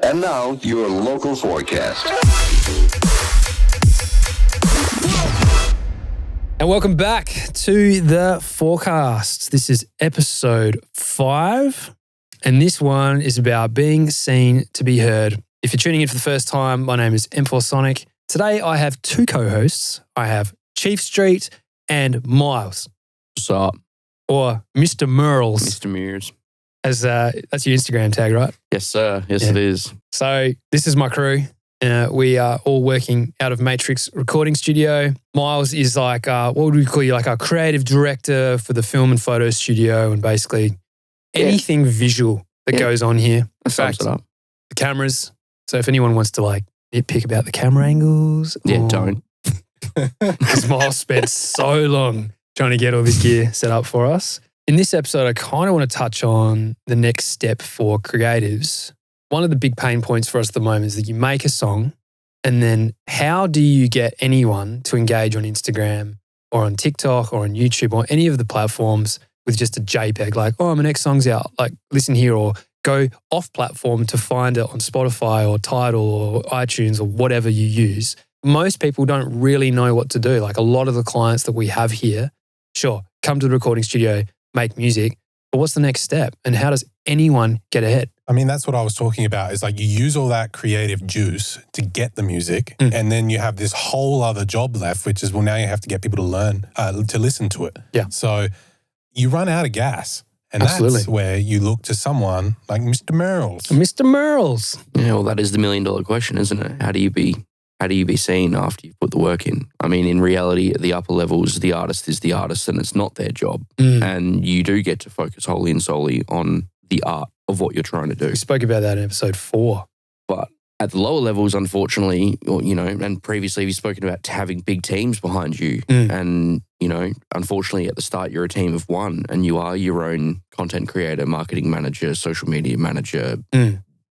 And now, your local forecast. And welcome back to the forecast. This is episode 5, and this one is about being seen to be heard. If you're tuning in for the first time, my name is M4Sonic. Today, I have 2 co-hosts. I have Chief Street and Miles. What's up? Or Mr. Merles. Mr. Mears. As that's your Instagram tag, right? Yes, sir. Yes, It is. So this is my crew. We are all working out of Matrix Recording Studio. Miles is like, what would we call you? Like our creative director for the film and photo studio, and basically anything visual that goes on here. That sums it up. The cameras. So if anyone wants to like nitpick about the camera angles. Don't. Because Miles spent so long trying to get all this gear set up for us. In this episode, I kind of want to touch on the next step for creatives. One of the big pain points for us at the moment is that you make a song, and then how do you get anyone to engage on Instagram or on TikTok or on YouTube or any of the platforms with just a JPEG, like, oh, my next song's out, like listen here, or go off platform to find it on Spotify or Tidal or iTunes or whatever you use. Most people don't really know what to do. Like a lot of the clients that we have here, sure, come to the recording studio, make music, but what's the next step? And how does anyone get ahead? I mean, that's what I was talking about is like you use all that creative juice to get the music and then you have this whole other job left, which is, well, now you have to get people to learn, to listen to it. Yeah. So you run out of gas. And Absolutely. That's where you look to someone like Mr. Merles. Mr. Merles. Yeah, well, that is the $1 million question, isn't it? How do you be seen after you've put the work in? I mean, in reality, at the upper levels, the artist is the artist and it's not their job. And you do get to focus wholly and solely on the art of what you're trying to do. We spoke about that in episode 4. But at the lower levels, unfortunately, or, and previously we've spoken about having big teams behind you. And, unfortunately at the start, you're a team of 1 and you are your own content creator, marketing manager, social media manager,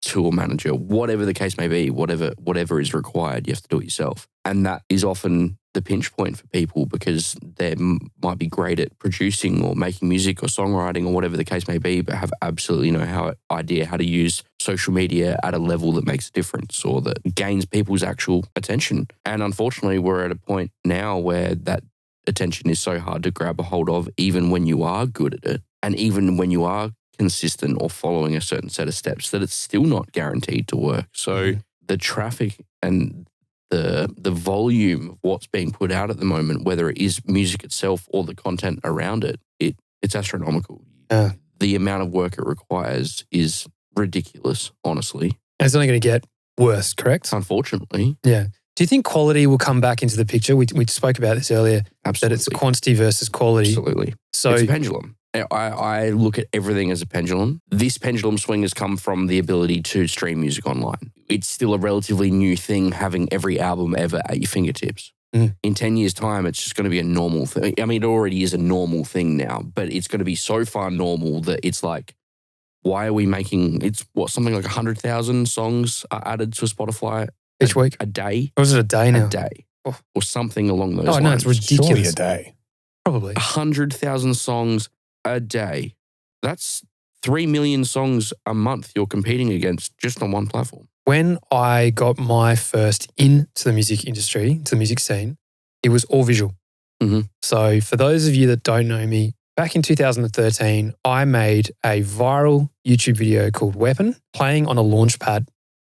tool manager, whatever the case may be, whatever is required, you have to do it yourself. And that is often the pinch point for people because they might be great at producing or making music or songwriting or whatever the case may be, but have absolutely no idea how to use social media at a level that makes a difference or that gains people's actual attention. And unfortunately, we're at a point now where that attention is so hard to grab a hold of, even when you are good at it. And even when you are consistent or following a certain set of steps, that it's still not guaranteed to work. So the traffic and the volume of what's being put out at the moment, whether it is music itself or the content around it, it's astronomical. The amount of work it requires is ridiculous, honestly. And it's only going to get worse, correct? Unfortunately. Yeah. Do you think quality will come back into the picture? We spoke about this earlier. Absolutely. That it's quantity versus quality. Absolutely. So it's a pendulum. I look at everything as a pendulum. This pendulum swing has come from the ability to stream music online. It's still a relatively new thing, having every album ever at your fingertips. In 10 years' time, it's just going to be a normal thing. I mean, it already is a normal thing now, but it's going to be so far normal that it's like, why are we making, something like 100,000 songs are added to Spotify each week? A day? Or is it a day now? A day. Or something along those lines. Oh, no, it's ridiculous. Surely a day. Probably. 100,000 songs a day. That's 3 million songs a month you're competing against just on one platform. When I got my first into the music industry, to the music scene, it was all visual. So for those of you that don't know me, back in 2013, I made a viral YouTube video called Weapon, playing on a launch pad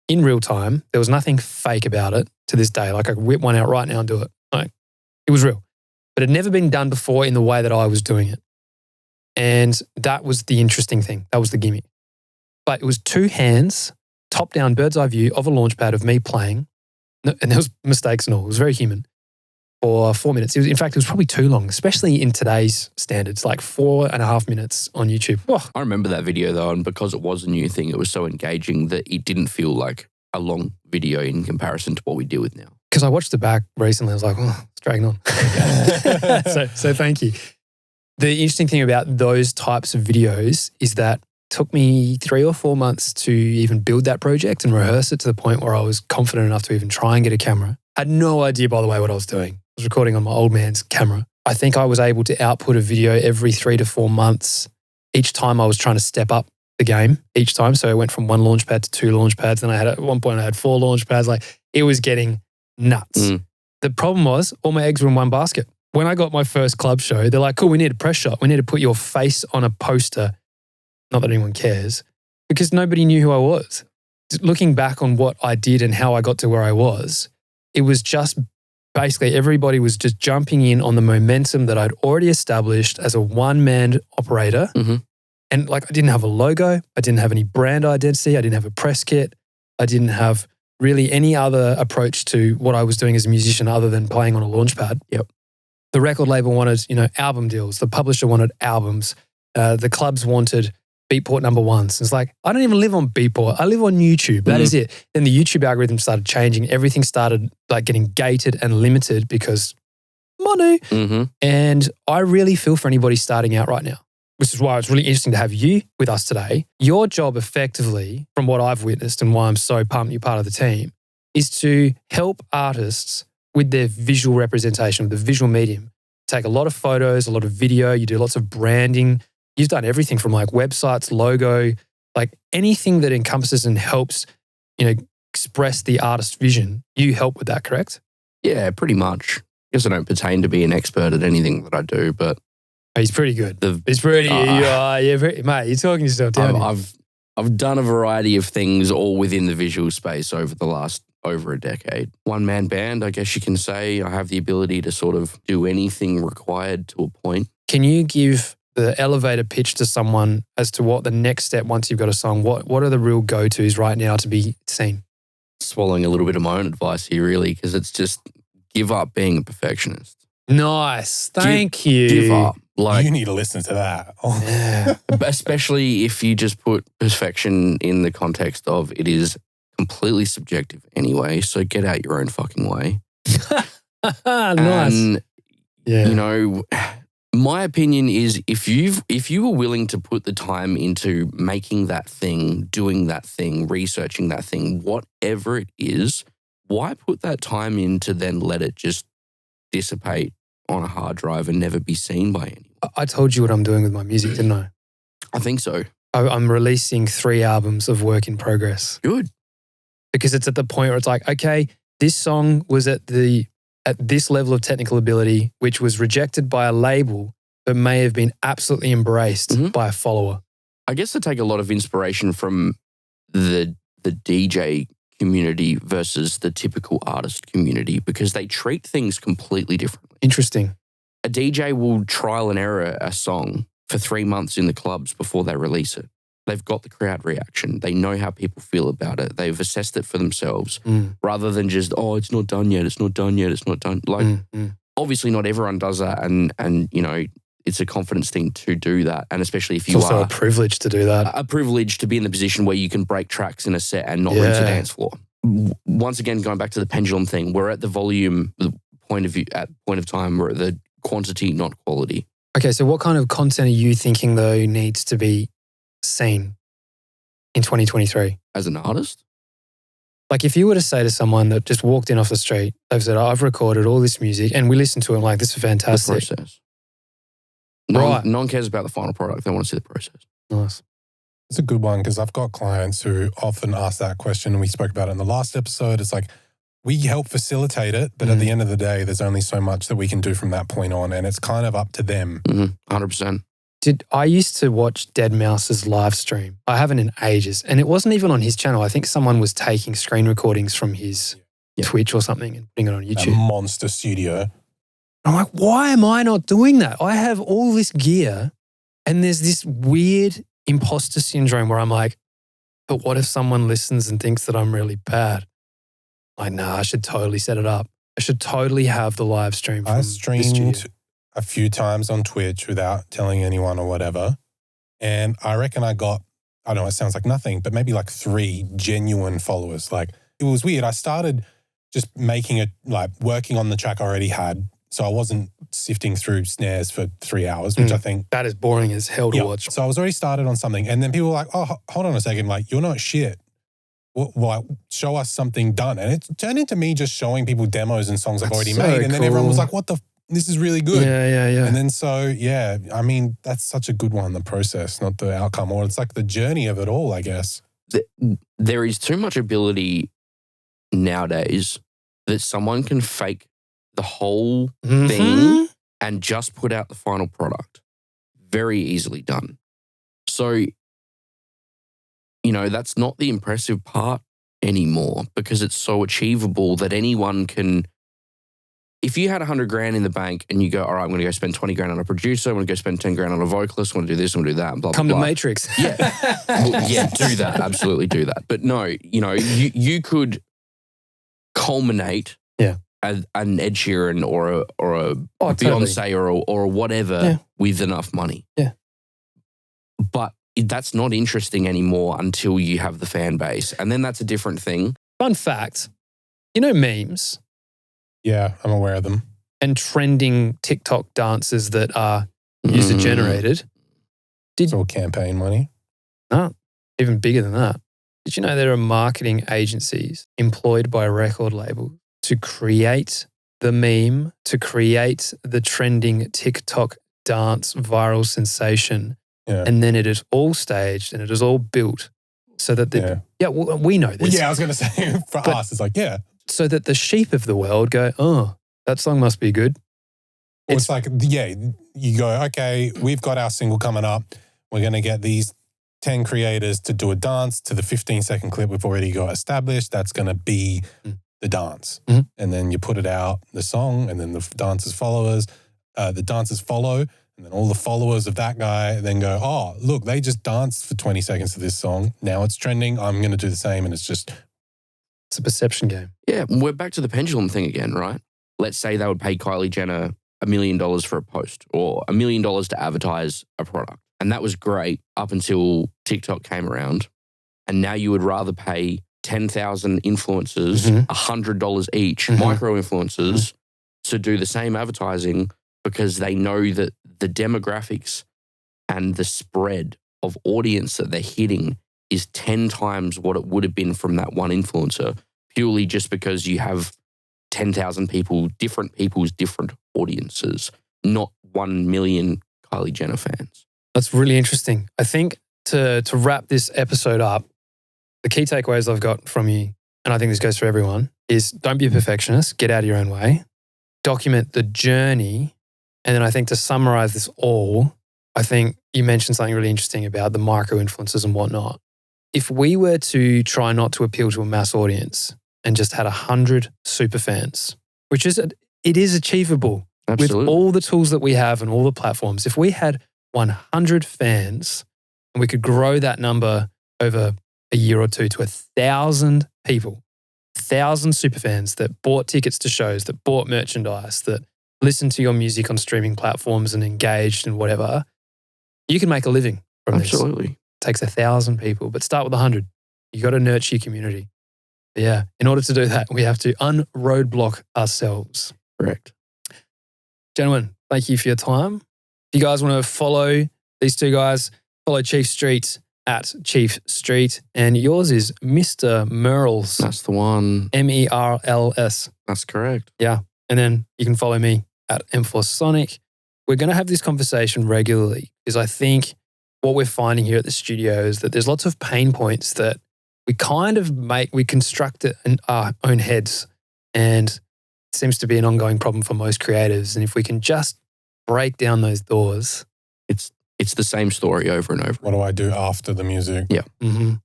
in real time. There was nothing fake about it to this day. Like I could whip one out right now and do it. Like, it was real. But it had never been done before in the way that I was doing it. And that was the interesting thing. That was the gimmick. But it was 2 hands, top-down bird's eye view of a launch pad of me playing. And there was mistakes and all. It was very human. For 4 minutes. In fact, it was probably too long, especially in today's standards, like 4.5 minutes on YouTube. Oh. I remember that video though, and because it was a new thing, it was so engaging that it didn't feel like a long video in comparison to what we deal with now. Because I watched it back recently. I was like, oh, it's dragging on. so thank you. The interesting thing about those types of videos is that it took me 3 or 4 months to even build that project and rehearse it to the point where I was confident enough to even try and get a camera. I had no idea, by the way, what I was doing. I was recording on my old man's camera. I think I was able to output a video every 3 to 4 months. Each time I was trying to step up the game each time. So I went from 1 launch pad to 2 launch pads. And at one point I had 4 launch pads. Like it was getting nuts. The problem was all my eggs were in one basket. When I got my first club show, they're like, cool, we need a press shot. We need to put your face on a poster. Not that anyone cares, because nobody knew who I was. Looking back on what I did and how I got to where I was, it was just basically everybody was just jumping in on the momentum that I'd already established as a one-man operator. And like I didn't have a logo. I didn't have any brand identity. I didn't have a press kit. I didn't have really any other approach to what I was doing as a musician other than playing on a launch pad. The record label wanted, album deals. The publisher wanted albums. The clubs wanted Beatport number ones. It's like, I don't even live on Beatport. I live on YouTube. That is it. Then the YouTube algorithm started changing. Everything started like getting gated and limited because money. And I really feel for anybody starting out right now, which is why it's really interesting to have you with us today. Your job effectively, from what I've witnessed and why I'm so pumped you're part of the team, is to help artists with their visual representation, with the visual medium. Take a lot of photos, a lot of video, you do lots of branding. You've done everything from like websites, logo, like anything that encompasses and helps, express the artist's vision. You help with that, correct? Yeah, pretty much. I guess I don't pertain to be an expert at anything that I do, but he's pretty good. He's pretty, mate, you're talking yourself down. I've done a variety of things all within the visual space over the last over a decade. One-man band, I guess you can say. I have the ability to sort of do anything required to a point. Can you give the elevator pitch to someone as to what the next step once you've got a song? What are the real go-tos right now to be seen? Swallowing a little bit of my own advice here, really, because it's just give up being a perfectionist. Nice. Thank you. Give up. Like, you need to listen to that. Yeah. Especially if you just put perfection in the context of it is completely subjective anyway, so get out your own fucking way. Nice. And, my opinion is if you were willing to put the time into making that thing, doing that thing, researching that thing, whatever it is, why put that time in to then let it just dissipate on a hard drive and never be seen by anyone? I told you what I'm doing with my music, didn't I? I think so. I'm releasing 3 albums of work in progress. Good. Because it's at the point where it's like, okay, this song was at this level of technical ability, which was rejected by a label, but may have been absolutely embraced by a follower. I guess I take a lot of inspiration from the DJ community versus the typical artist community because they treat things completely differently. Interesting. A DJ will trial and error a song for 3 months in the clubs before they release it. They've got the crowd reaction. They know how people feel about it. They've assessed it for themselves rather than just, it's not done yet. It's not done yet. It's not done. Like, obviously not everyone does that. And it's a confidence thing to do that. And especially if you it's also a privilege to do that. A privilege to be in the position where you can break tracks in a set and not rinse a dance floor. Once again, going back to the pendulum thing, we're at the volume, the point of time, we're at the quantity, not quality. Okay, so what kind of content are you thinking though needs to be seen in 2023? As an artist? Like if you were to say to someone that just walked in off the street, they've said, I've recorded all this music and we listened to it like, this is fantastic. The process. No one cares about the final product. They want to see the process. Nice. It's a good one because I've got clients who often ask that question and we spoke about it in the last episode. It's like, we help facilitate it, but at the end of the day, there's only so much that we can do from that point on and it's kind of up to them. 100%. I used to watch Dead Mouse's live stream. I haven't in ages. And it wasn't even on his channel. I think someone was taking screen recordings from his Twitch or something and putting it on YouTube. A monster studio. I'm like, why am I not doing that? I have all this gear and there's this weird imposter syndrome where I'm like, but what if someone listens and thinks that I'm really bad? Like, nah, I should totally set it up. I should totally have the live stream. I streamed a few times on Twitch without telling anyone or whatever. And I reckon I got, I don't know, it sounds like nothing, but maybe like 3 genuine followers. Like it was weird. I started just making it, like working on the track I already had. So I wasn't sifting through snares for 3 hours, which I think. That is boring as hell to watch. So I was already started on something. And then people were like, oh, hold on a second. Like, you're not shit. Well, show us something done. And it turned into me just showing people demos and songs I've already made. And then everyone was like, what the this is really good. Yeah. And then I mean, that's such a good one, the process, not the outcome. Or it's like the journey of it all, I guess. There is too much ability nowadays that someone can fake the whole thing and just put out the final product. Very easily done. So, that's not the impressive part anymore because it's so achievable that anyone can. If you had $100,000 in the bank and you go, all right, I'm going to go spend $20,000 on a producer, I'm going to go spend $10,000 on a vocalist, I'm going to do this, I'm going to do that, and blah, Come blah, to blah. Matrix. Yeah. Do that. Absolutely do that. But no, you could culminate an Ed Sheeran or a Beyonce or whatever with enough money. Yeah. But that's not interesting anymore until you have the fan base. And then that's a different thing. Fun fact, memes? Yeah, I'm aware of them. And trending TikTok dances that are user-generated. It's all campaign money. No, even bigger than that. Did you know there are marketing agencies employed by record labels to create the meme, to create the trending TikTok dance viral sensation, and then it is all staged and it is all built so that we know this. Well, I was going to say for us, it's like, so that the sheep of the world go, oh, that song must be good. It's like, you go, okay, we've got our single coming up. We're going to get these 10 creators to do a dance to the 15-second clip we've already got established. That's going to be the dance. Mm-hmm. And then you put it out, the song, and then the dancers follow, and then all the followers of that guy then go, oh, look, they just danced for 20 seconds to this song. Now it's trending. I'm going to do the same. And it's a perception game. Yeah, we're back to the pendulum thing again, right? Let's say they would pay Kylie Jenner $1 million for a post or $1 million to advertise a product. And that was great up until TikTok came around. And now you would rather pay 10,000 influencers $100 each, micro influencers, to do the same advertising because they know that the demographics and the spread of audience that they're hitting is 10 times what it would have been from that one influencer, purely just because you have 10,000 different people's different audiences, not 1 million Kylie Jenner fans. That's really interesting. I think to wrap this episode up, the key takeaways I've got from you, and I think this goes for everyone, is don't be a perfectionist, get out of your own way, document the journey, and then I think to summarize this all, I think you mentioned something really interesting about the micro-influencers and whatnot. If we were to try not to appeal to a mass audience and just had 100 super fans, it is achievable. Absolutely. With all the tools that we have and all the platforms. If we had 100 fans and we could grow that number over a year or two to 1,000 people, 1,000 super fans that bought tickets to shows, that bought merchandise, that listened to your music on streaming platforms and engaged and whatever, you can make a living from this. Absolutely. It takes 1,000 people, but start with 100. You got to nurture your community. But yeah, in order to do that, we have to unroadblock ourselves. Correct. Gentlemen, thank you for your time. If you guys want to follow these two guys, follow Chief Street at Chief Street, and yours is Mr. Merles. That's the one. MERLS. That's correct. Yeah. And then you can follow me at M4Sonic. We're going to have this conversation regularly because I think what we're finding here at the studio is that there's lots of pain points that we construct it in our own heads, and it seems to be an ongoing problem for most creatives. And if we can just break down those doors. It's the same story over and over. What do I do after the music? Yeah. Mm-hmm.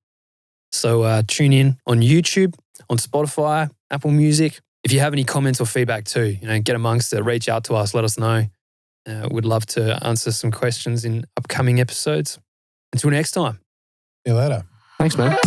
So tune in on YouTube, on Spotify, Apple Music. If you have any comments or feedback too, get amongst it, reach out to us, let us know. We'd love to answer some questions in upcoming episodes. Until next time. See you later. Thanks, man.